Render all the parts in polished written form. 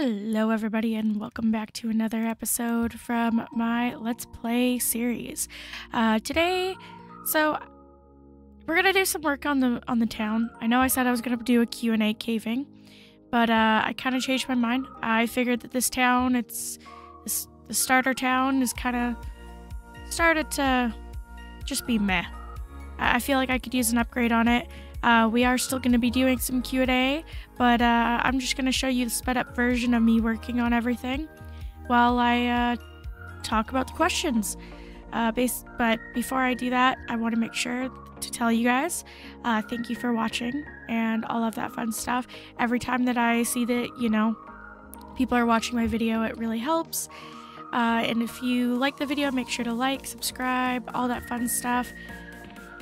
Hello everybody and welcome back to another episode from my Let's Play series. Today, we're gonna do some work on the town. I know I said I was gonna do a Q&A caving, but I kind of changed my mind. I figured that this town, the starter town is kind of started to just be meh. I feel like I could use an upgrade on it. We are still going to be doing some Q&A, but I'm just going to show you the sped up version of me working on everything while I talk about the questions. But before I do that, I want to make sure to tell you guys, thank you for watching and all of that fun stuff. Every time that I see that, people are watching my video, it really helps. And if you like the video, make sure to like, subscribe, all that fun stuff.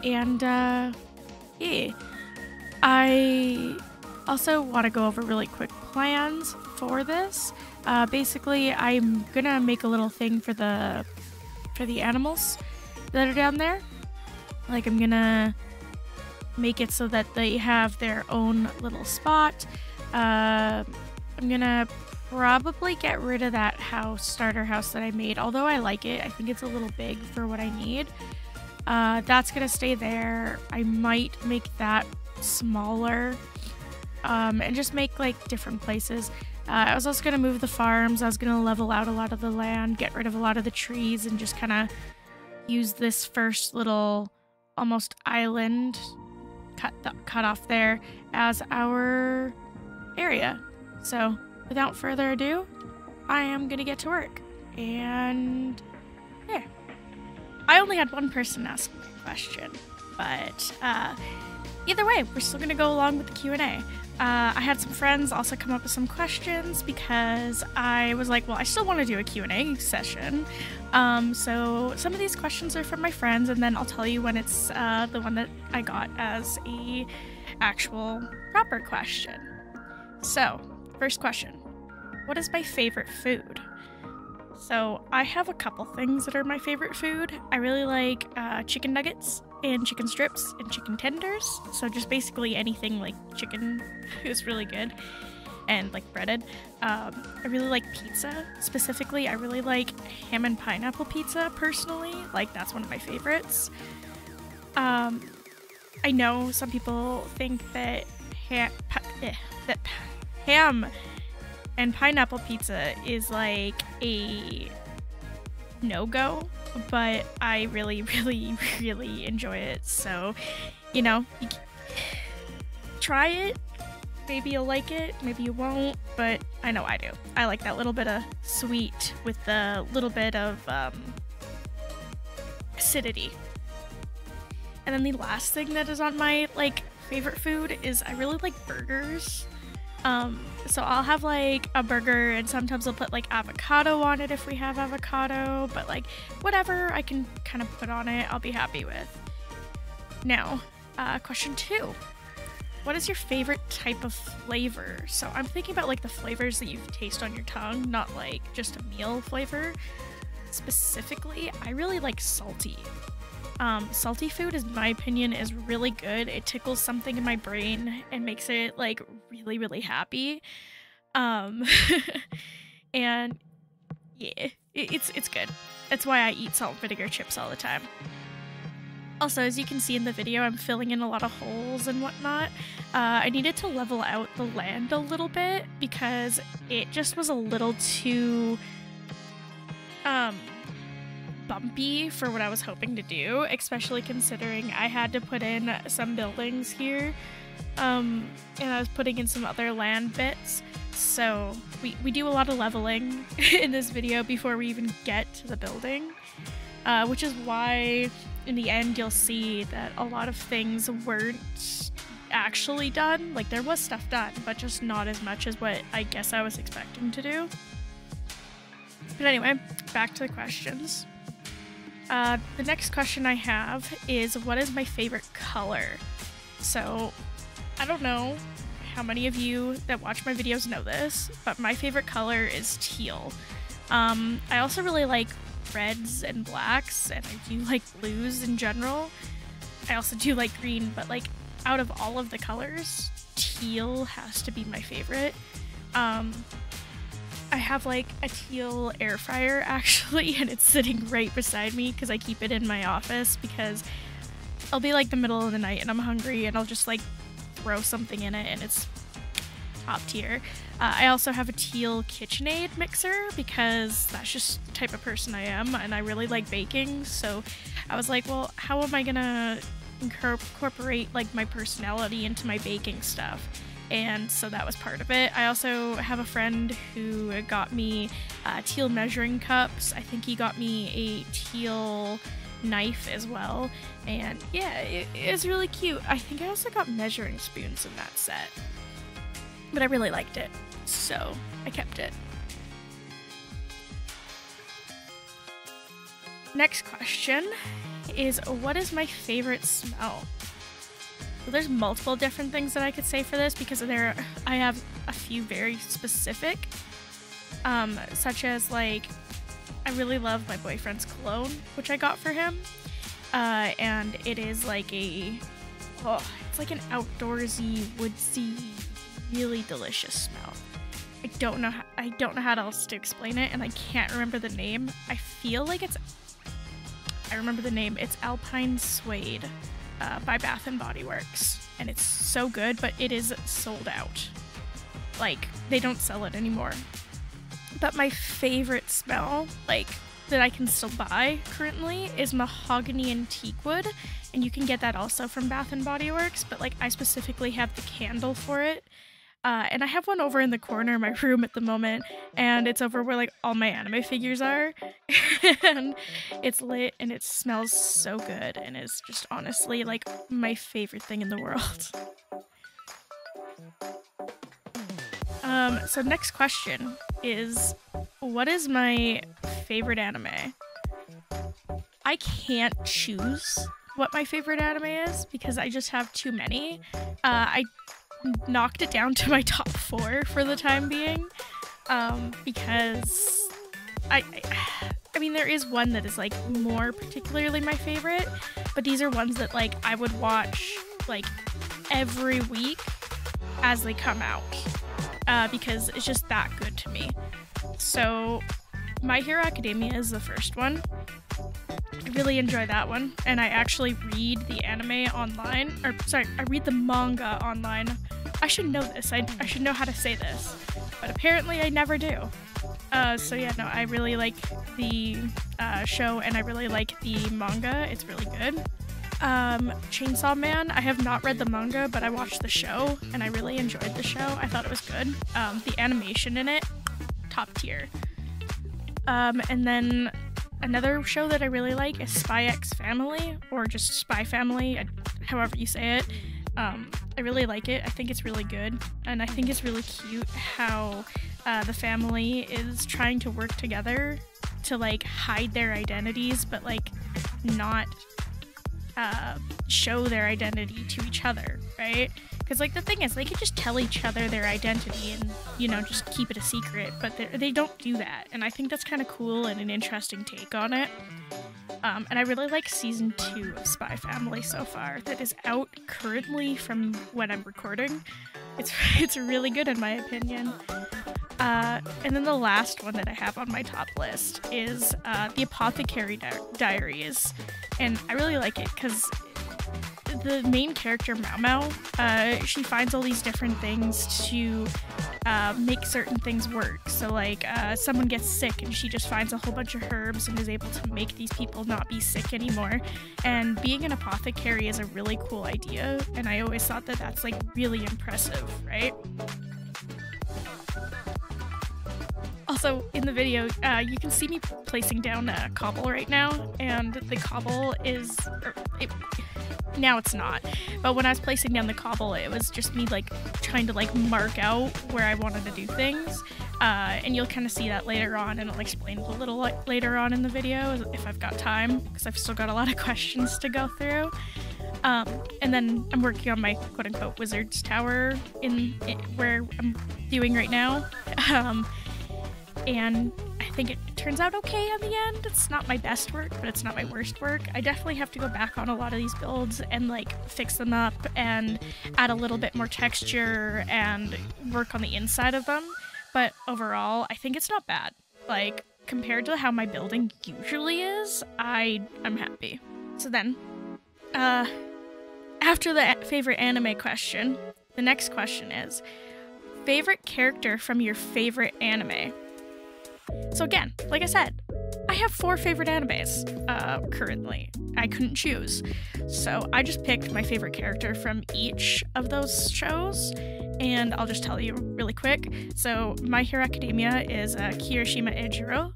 And, yeah. I also want to go over really quick plans for this. Basically, I'm gonna make a little thing for the animals that are down there. Like, I'm gonna make it so that they have their own little spot. I'm gonna probably get rid of that starter house that I made, although I like it. I think it's a little big for what I need. That's gonna stay there. I might make that smaller and just make like different places. I was also gonna move the farms. I was gonna level out a lot of the land, get rid of a lot of the trees, and just kind of use this first little almost island cut off there as our area. So without further ado, I am gonna get to work. And yeah, I only had one person ask me a question, but either way, we're still going to go along with the Q&A. I had some friends also come up with some questions because I was like, well, I still want to do a Q&A session. So some of these questions are from my friends, and then I'll tell you when it's the one that I got as a actual proper question. So, first question. What is my favorite food? So I have a couple things that are my favorite food. I really like chicken nuggets and chicken strips and chicken tenders. So just basically anything like chicken is really good and like breaded. I really like pizza specifically. I really like ham and pineapple pizza personally. Like, that's one of my favorites. I know some people think that ham and pineapple pizza is like a no-go, but I really, really, really enjoy it. So, you try it. Maybe you'll like it, maybe you won't, but I know I do. I like that little bit of sweet with the little bit of acidity. And then the last thing that is on my favorite food is I really like burgers. So I'll have like a burger, and sometimes I'll put like avocado on it if we have avocado, but like whatever I can kind of put on it, I'll be happy with. Now, question 2. What is your favorite type of flavor? So I'm thinking about like the flavors that you taste on your tongue, not like just a meal flavor. Specifically, I really like salty. Salty food, in my opinion, is really good. It tickles something in my brain and makes it like really, really happy. And yeah, it's good. That's why I eat salt and vinegar chips all the time. Also, as you can see in the video, I'm filling in a lot of holes and whatnot. I needed to level out the land a little bit because it just was a little too bumpy for what I was hoping to do, especially considering I had to put in some buildings here, and I was putting in some other land bits. So we do a lot of leveling in this video before we even get to the building, which is why in the end you'll see that a lot of things weren't actually done. Like, there was stuff done, but just not as much as what I guess I was expecting to do. But anyway, back to the questions. The next question I have is, what is my favorite color? So, I don't know how many of you that watch my videos know this, but my favorite color is teal. I also really like reds and blacks, and I do like blues in general. I also do like green, but like out of all of the colors, teal has to be my favorite. I have like a teal air fryer actually, and it's sitting right beside me because I keep it in my office because I'll be like the middle of the night and I'm hungry and I'll just like throw something in it and it's top tier. I also have a teal KitchenAid mixer because that's just the type of person I am and I really like baking, so I was like, well, how am I gonna incorporate like my personality into my baking stuff? And so that was part of it. I also have a friend who got me teal measuring cups. I think he got me a teal knife as well, and yeah, it was really cute. I think I also got measuring spoons in that set, but I really liked it, so I kept it. Next question is, what is my favorite smell? So there's multiple different things that I could say for this because I have a few very specific, such as like, I really love my boyfriend's cologne, which I got for him, and it is like it's like an outdoorsy, woodsy, really delicious smell. I don't know how else to explain it, and I can't remember the name. I remember the name. It's Alpine Suede by Bath & Body Works, and it's so good, but it is sold out. Like, they don't sell it anymore. But my favorite smell, like, that I can still buy currently is mahogany and teakwood, and you can get that also from Bath & Body Works, but like, I specifically have the candle for it. And I have one over in the corner of my room at the moment, and it's over where like all my anime figures are, and it's lit and it smells so good, and it's just honestly like my favorite thing in the world. So next question is, what is my favorite anime? I can't choose what my favorite anime is because I just have too many. I knocked it down to my top 4 for the time being, because I mean, there is one that is like more particularly my favorite, but these are ones that like I would watch like every week as they come out, because it's just that good to me. So My Hero Academia is the first one. I really enjoy that one, and I actually read the anime online, or sorry, I read the manga online. I should know this, I should know how to say this, but apparently I never do. So yeah, no, I really like the show, and I really like the manga. It's really good. Chainsaw Man, I have not read the manga, but I watched the show, and I really enjoyed the show. I thought it was good. The animation in it, top tier. And then another show that I really like is Spy X Family, or just Spy Family, however you say it. I really like it. I think it's really good, and I think it's really cute how the family is trying to work together to like hide their identities, but like not show their identity to each other, right? Because like the thing is, they could just tell each other their identity and, you know, just keep it a secret, but they don't do that, and I think that's kind of cool and an interesting take on it. And I really like season 2 of Spy Family so far. That is out currently from when I'm recording. It's really good in my opinion. And then the last one that I have on my top list is The Apothecary Diaries, and I really like it because the main character, Mau Mau, she finds all these different things to make certain things work. So like someone gets sick and she just finds a whole bunch of herbs and is able to make these people not be sick anymore. And being an apothecary is a really cool idea, and I always thought that that's like really impressive, right? Also, in the video, you can see me placing down a cobble right now, and the cobble is... now it's not, but when I was placing down the cobble, it was just me like trying to like mark out where I wanted to do things, and you'll kind of see that later on, and I'll explain a little later on in the video if I've got time, because I've still got a lot of questions to go through. And then I'm working on my quote-unquote wizard's tower in where I'm doing right now, and I think it turns out okay at the end. It's not my best work, but it's not my worst work. I definitely have to go back on a lot of these builds and like fix them up and add a little bit more texture and work on the inside of them. but overall, I think it's not bad. Like, compared to how my building usually is, I'm happy. So then, after the favorite anime question, the next question is, favorite character from your favorite anime? So again, like I said, I have 4 favorite animes, currently. I couldn't choose. So I just picked my favorite character from each of those shows, and I'll just tell you really quick. So My Hero Academia is Kirishima Eijiro,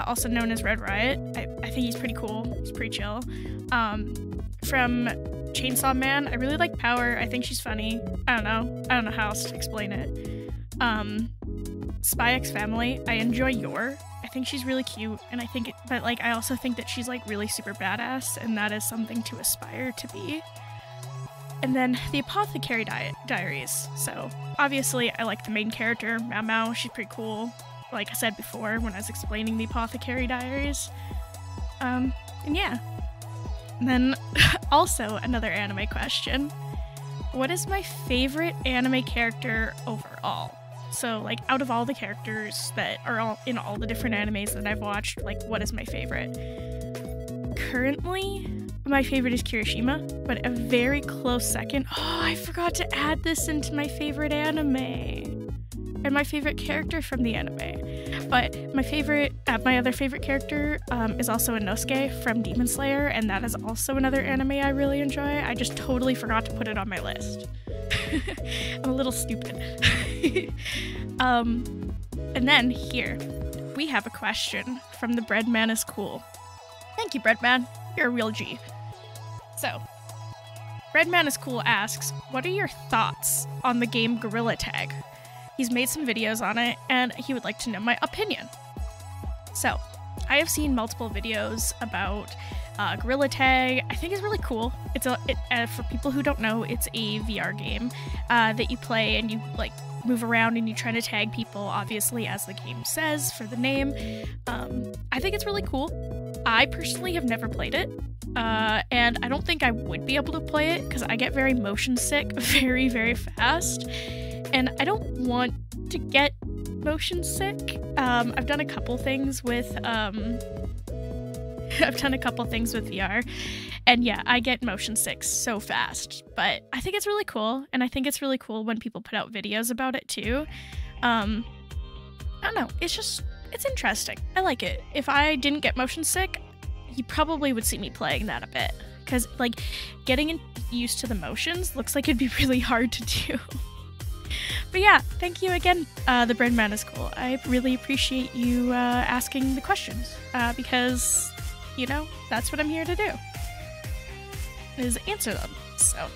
also known as Red Riot. I think he's pretty cool. He's pretty chill. From Chainsaw Man, I really like Power. I think she's funny. I don't know how else to explain it. Spy X Family, I enjoy Yor. I think she's really cute, and I also think that she's like really super badass, and that is something to aspire to be. And then the Apothecary Diaries. So obviously I like the main character, Mao Mao. She's pretty cool. Like I said before when I was explaining the Apothecary Diaries. And yeah. And then also another anime question. What is my favorite anime character overall? So, like, out of all the characters that are all in all the different animes that I've watched, like, what is my favorite? Currently, my favorite is Kirishima, but a very close second. Oh, I forgot to add this into my favorite anime. And my favorite character from the anime. But my other favorite character is also Inosuke from Demon Slayer, and that is also another anime I really enjoy. I just totally forgot to put it on my list. I'm a little stupid. And then here, we have a question from the Breadman is Cool. Thank you, Breadman. You're a real G. So, Breadman is Cool asks, what are your thoughts on the game Gorilla Tag? He's made some videos on it, and he would like to know my opinion. So, I have seen multiple videos about Gorilla Tag. I think it's really cool. It's for people who don't know, it's a VR game that you play and you like move around and you try to tag people, obviously, as the game says for the name. I think it's really cool. I personally have never played it, and I don't think I would be able to play it because I get very motion sick very, very fast, and I don't want to get motion sick. I've done a couple things with VR, and yeah, I get motion sick so fast, but I think it's really cool, and I think it's really cool when people put out videos about it too. I don't know, it's interesting. I like it. If I didn't get motion sick, you probably would see me playing that a bit, because like getting used to the motions looks like it'd be really hard to do. But yeah, thank you again, the Breadman is Cool. I really appreciate you asking the questions, because, you know, that's what I'm here to do, is answer them, so.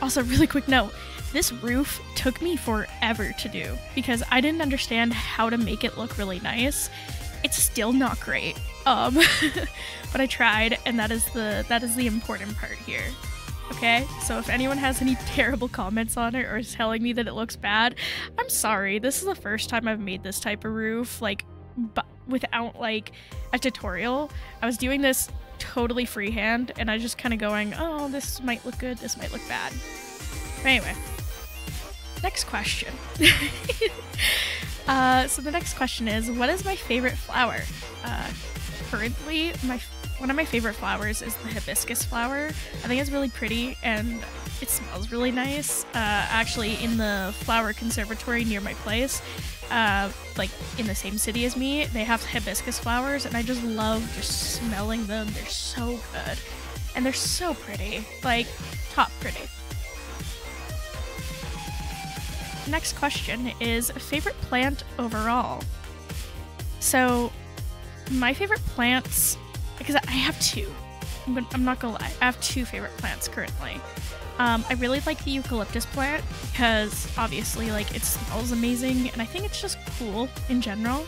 Also, really quick note, this roof took me forever to do, because I didn't understand how to make it look really nice. It's still not great, but I tried, and that is the important part here. Okay, so if anyone has any terrible comments on it or is telling me that it looks bad, I'm sorry. This is the first time I've made this type of roof, like, without like a tutorial. I was doing this totally freehand, and I was just kind of going, oh, this might look good, this might look bad. But anyway, next question. So the next question is, what is my favorite flower? Currently, one of my favorite flowers is the hibiscus flower. I think it's really pretty, and it smells really nice. Actually, in the flower conservatory near my place, like in the same city as me, they have hibiscus flowers, and I just love just smelling them. They're so good, and they're so pretty, like top pretty. Next question is favorite plant overall. So my favorite plants, because I have two. I'm not gonna lie, I have two favorite plants currently. I really like the eucalyptus plant because obviously like it smells amazing, and I think it's just cool in general.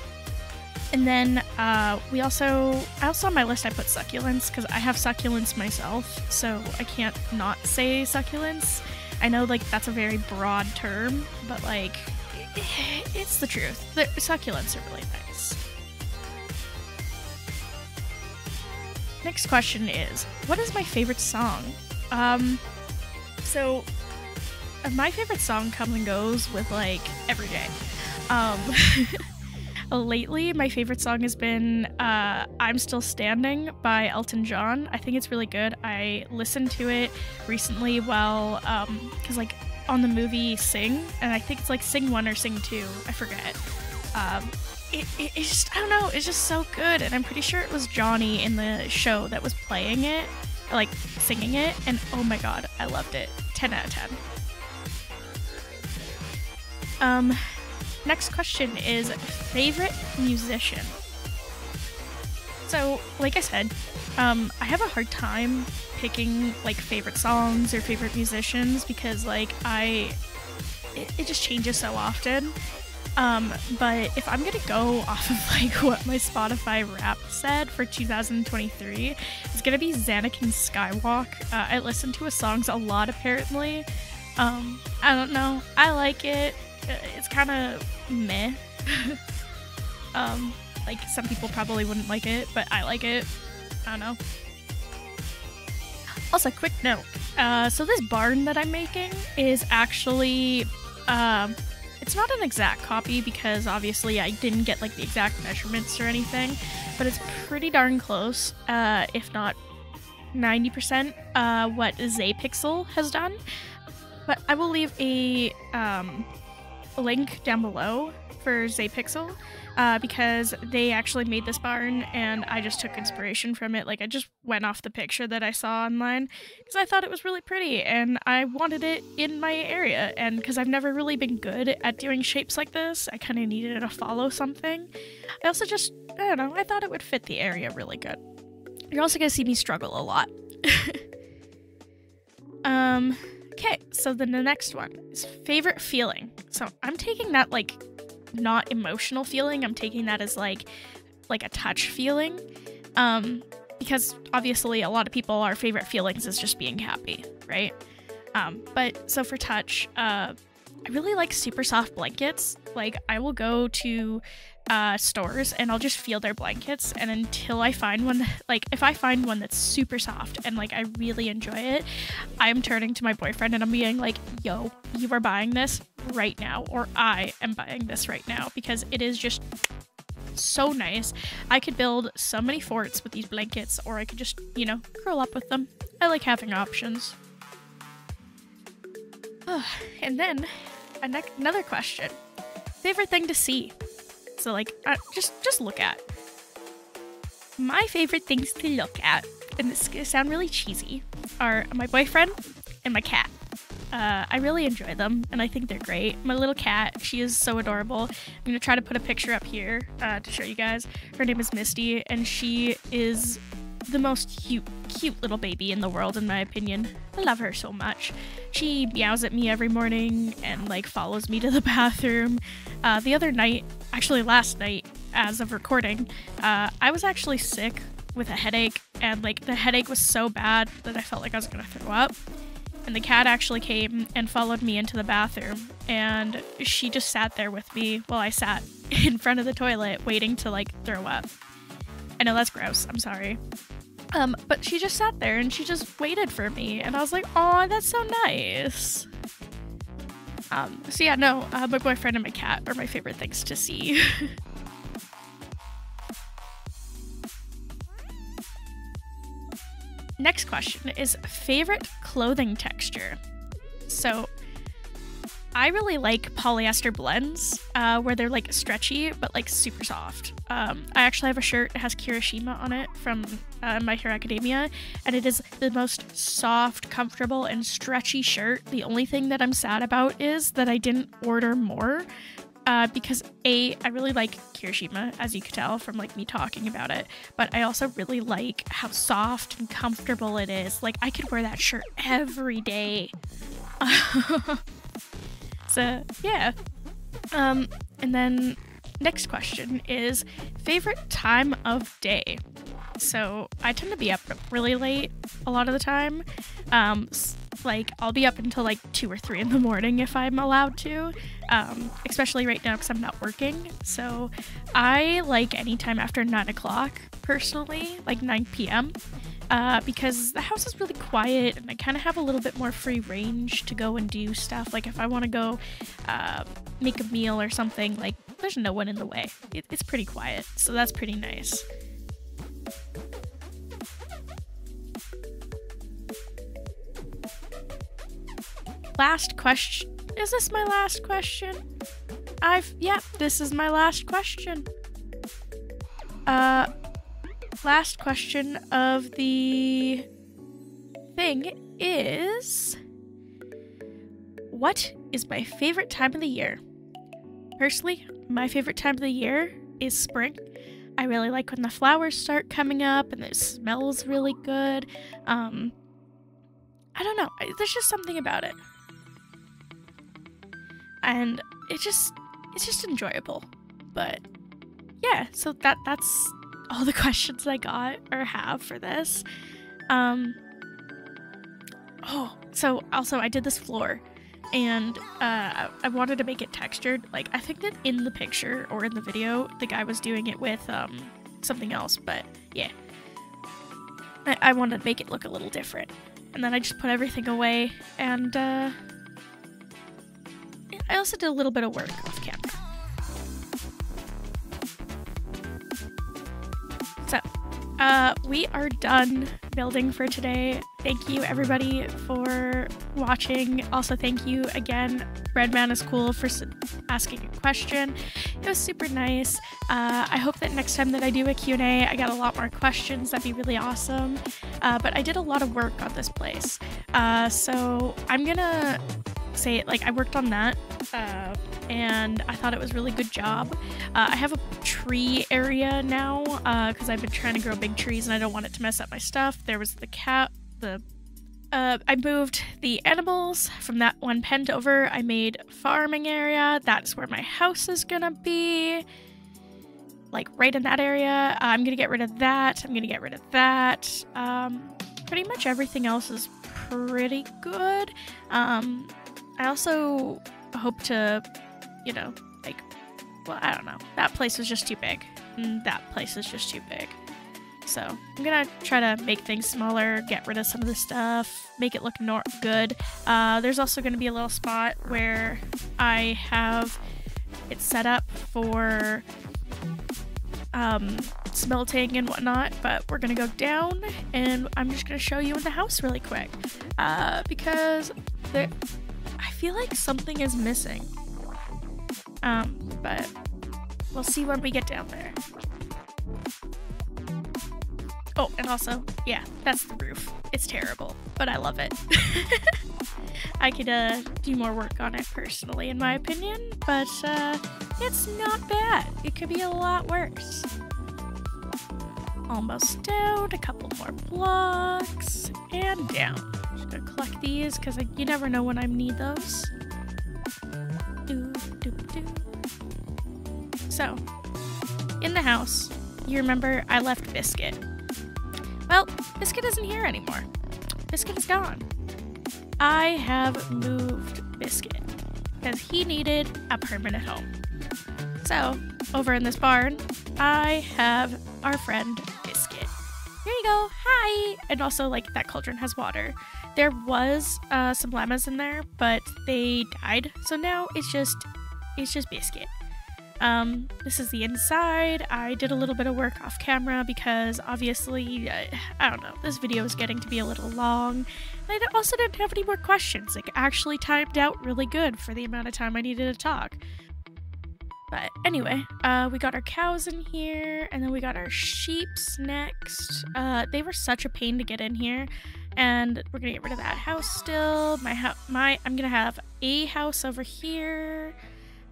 And then also on my list I put succulents because I have succulents myself, so I can't not say succulents. I know like that's a very broad term, but like it's the truth. The succulents are really nice. Next question is, what is my favorite song? So my favorite song comes and goes with like every day. Um, Lately, my favorite song has been I'm Still Standing by Elton John. I think it's really good. I listened to it recently while, because like on the movie Sing, and I think it's like Sing 1 or Sing 2, I forget. It's just, I don't know, it's just so good, and I'm pretty sure it was Johnny in the show that was playing it, like singing it, and oh my god, I loved it. 10 out of 10. Next question is favorite musician. So, like I said, I have a hard time picking like favorite songs or favorite musicians because like it just changes so often. But if I'm gonna go off of like what my Spotify Wrapped said for 2023, it's gonna be Xanakin Skywalk. I listen to his songs a lot apparently. I don't know. I like it. It's kind of meh. Like some people probably wouldn't like it, but I like it. I don't know. Also, quick note. So this barn that I'm making is actually, it's not an exact copy because obviously I didn't get like the exact measurements or anything, but it's pretty darn close, if not 90%, what Zaypixel has done. But I will leave a link down below for Zaypixel because they actually made this barn and I just took inspiration from it. Like I just went off the picture that I saw online because I thought it was really pretty and I wanted it in my area, and because I've never really been good at doing shapes like this, I kind of needed to follow something. I also just, I don't know, I thought it would fit the area really good. You're also gonna see me struggle a lot. Okay, so then the next one is favorite feeling. So I'm taking that like not emotional feeling. I'm taking that as like a touch feeling. Because obviously a lot of people, our favorite feelings is just being happy, right? But so for touch, I really like super soft blankets. Like I will go to stores and I'll just feel their blankets, and until I find one, like if I find one that's super soft and like I really enjoy it, I'm turning to my boyfriend and I'm being like, yo, you are buying this right now, or I am buying this right now, because it is just so nice. I could build so many forts with these blankets, or I could just, you know, curl up with them. I like having options. And then another question, favorite thing to see. So like, just look at. My favorite things to look at, and this is gonna sound really cheesy, are my boyfriend and my cat. I really enjoy them, and I think they're great. My little cat, she is so adorable. I'm gonna try to put a picture up here to show you guys. Her name is Misty, and she is the most cute little baby in the world, in my opinion. I love her so much. She meows at me every morning and like follows me to the bathroom. The other night, actually last night as of recording, I was actually sick with a headache, and like the headache was so bad that I felt like I was gonna throw up. And the cat actually came and followed me into the bathroom, and she just sat there with me while I sat in front of the toilet waiting to like throw up. I know that's gross, I'm sorry. But she just sat there and she just waited for me, and I was like, oh, that's so nice. So yeah, no, my boyfriend and my cat are my favorite things to see. Next question is favorite clothing texture. So I really like polyester blends where they're like stretchy but like super soft. I actually have a shirt that has Kirishima on it from My Hero Academia, and it is the most soft, comfortable, and stretchy shirt. The only thing that I'm sad about is that I didn't order more because I really like Kirishima, as you could tell from like me talking about it, but I also really like how soft and comfortable it is. Like I could wear that shirt every day. So yeah. And then next question is favorite time of day. So I tend to be up really late a lot of the time. Like I'll be up until like 2 or 3 in the morning if I'm allowed to, especially right now because I'm not working. So I like anytime after 9 o'clock personally, like 9 p.m. because the house is really quiet and I kind of have a little bit more free range to go and do stuff. Like if I want to go make a meal or something, like there's no one in the way. It's pretty quiet, so that's pretty nice. Last question. Is this my last question? Yeah, this is my last question. Last question of the thing is, what is my favorite time of the year? Personally, my favorite time of the year is spring. I really like when the flowers start coming up and it smells really good. I don't know. There's just something about it. And it's just enjoyable. But yeah, so that's all the questions I got or have for this. Oh, so also I did this floor and I wanted to make it textured. Like I think that in the picture or in the video the guy was doing it with something else, but yeah. I wanted to make it look a little different. And then I just put everything away and I also did a little bit of work off camera. So, we are done building for today. Thank you everybody for watching. Also, thank you again, Breadman is cool, for asking a question. It was super nice. I hope that next time that I do a Q&A, I got a lot more questions. That'd be really awesome. But I did a lot of work on this place. So I'm gonna say it, like I worked on that and I thought it was a really good job. I have a tree area now because I've been trying to grow big trees and I don't want it to mess up my stuff. There was the cat, I moved the animals from that one pen over. I made a farming area. That's where my house is gonna be. Like right in that area. I'm gonna get rid of that. I'm gonna get rid of that. Pretty much everything else is pretty good. I also hope to, you know, like, well, I don't know. That place was just too big. That place is just too big. So I'm gonna try to make things smaller, get rid of some of the stuff, make it look good. There's also gonna be a little spot where I have it set up for smelting and whatnot, but we're gonna go down and I'm just gonna show you in the house really quick because I feel like something is missing, but we'll see when we get down there. Oh, and also, yeah, that's the roof. It's terrible, but I love it. I could do more work on it personally, in my opinion, but it's not bad. It could be a lot worse. Almost down, a couple more blocks, and down. Just gonna collect these because you never know when I need those. So, in the house, you remember I left Biscuit. Well, Biscuit isn't here anymore. Biscuit is gone. I have moved Biscuit because he needed a permanent home. So, over in this barn, I have our friend Biscuit. Here you go. Hi! And also, like, that cauldron has water. There was some llamas in there, but they died. So now it's just Biscuit. This is the inside. I did a little bit of work off camera because obviously, I don't know, this video is getting to be a little long. And I also didn't have any more questions. Like, actually timed out really good for the amount of time I needed to talk. But anyway, we got our cows in here, and then we got our sheeps next. They were such a pain to get in here, and we're gonna get rid of that house still. I'm gonna have a house over here.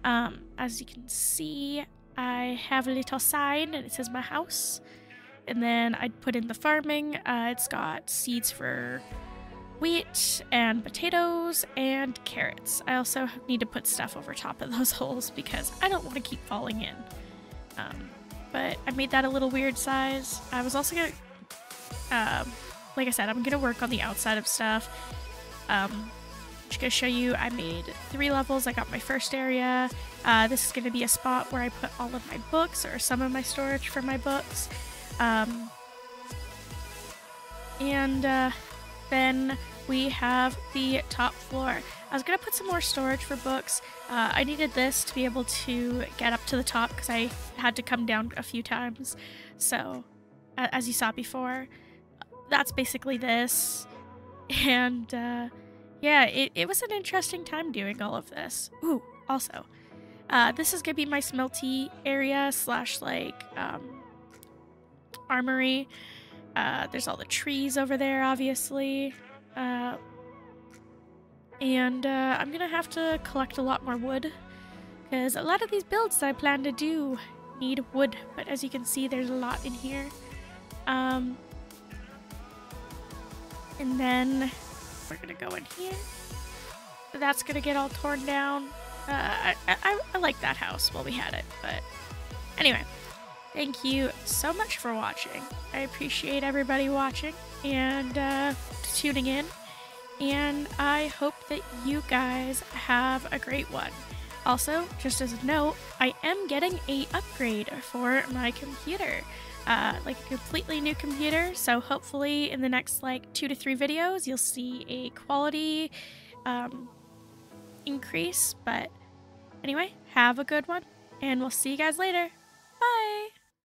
As you can see, I have a little sign and it says my house. And then I put in the farming. It's got seeds for wheat and potatoes and carrots. I also need to put stuff over top of those holes because I don't want to keep falling in. But I made that a little weird size. I was also gonna, like I said, I'm gonna work on the outside of stuff. Just gonna show you, I made 3 levels. I got my first area. This is gonna be a spot where I put all of my books or some of my storage for my books. And then we have the top floor. I was gonna put some more storage for books. I needed this to be able to get up to the top because I had to come down a few times. So, as you saw before, that's basically this. And yeah, it was an interesting time doing all of this. Ooh, also, this is gonna be my smelty area slash like armory. There's all the trees over there, obviously. And I'm gonna have to collect a lot more wood because a lot of these builds that I plan to do need wood, but as you can see, there's a lot in here. And then we're gonna go in here. That's gonna get all torn down. I like that house while we had it, but anyway. Thank you so much for watching. I appreciate everybody watching and tuning in. And I hope that you guys have a great one. Also, just as a note, I am getting a upgrade for my computer. Like a completely new computer. So hopefully in the next like 2 to 3 videos, you'll see a quality increase. But anyway, have a good one. And we'll see you guys later.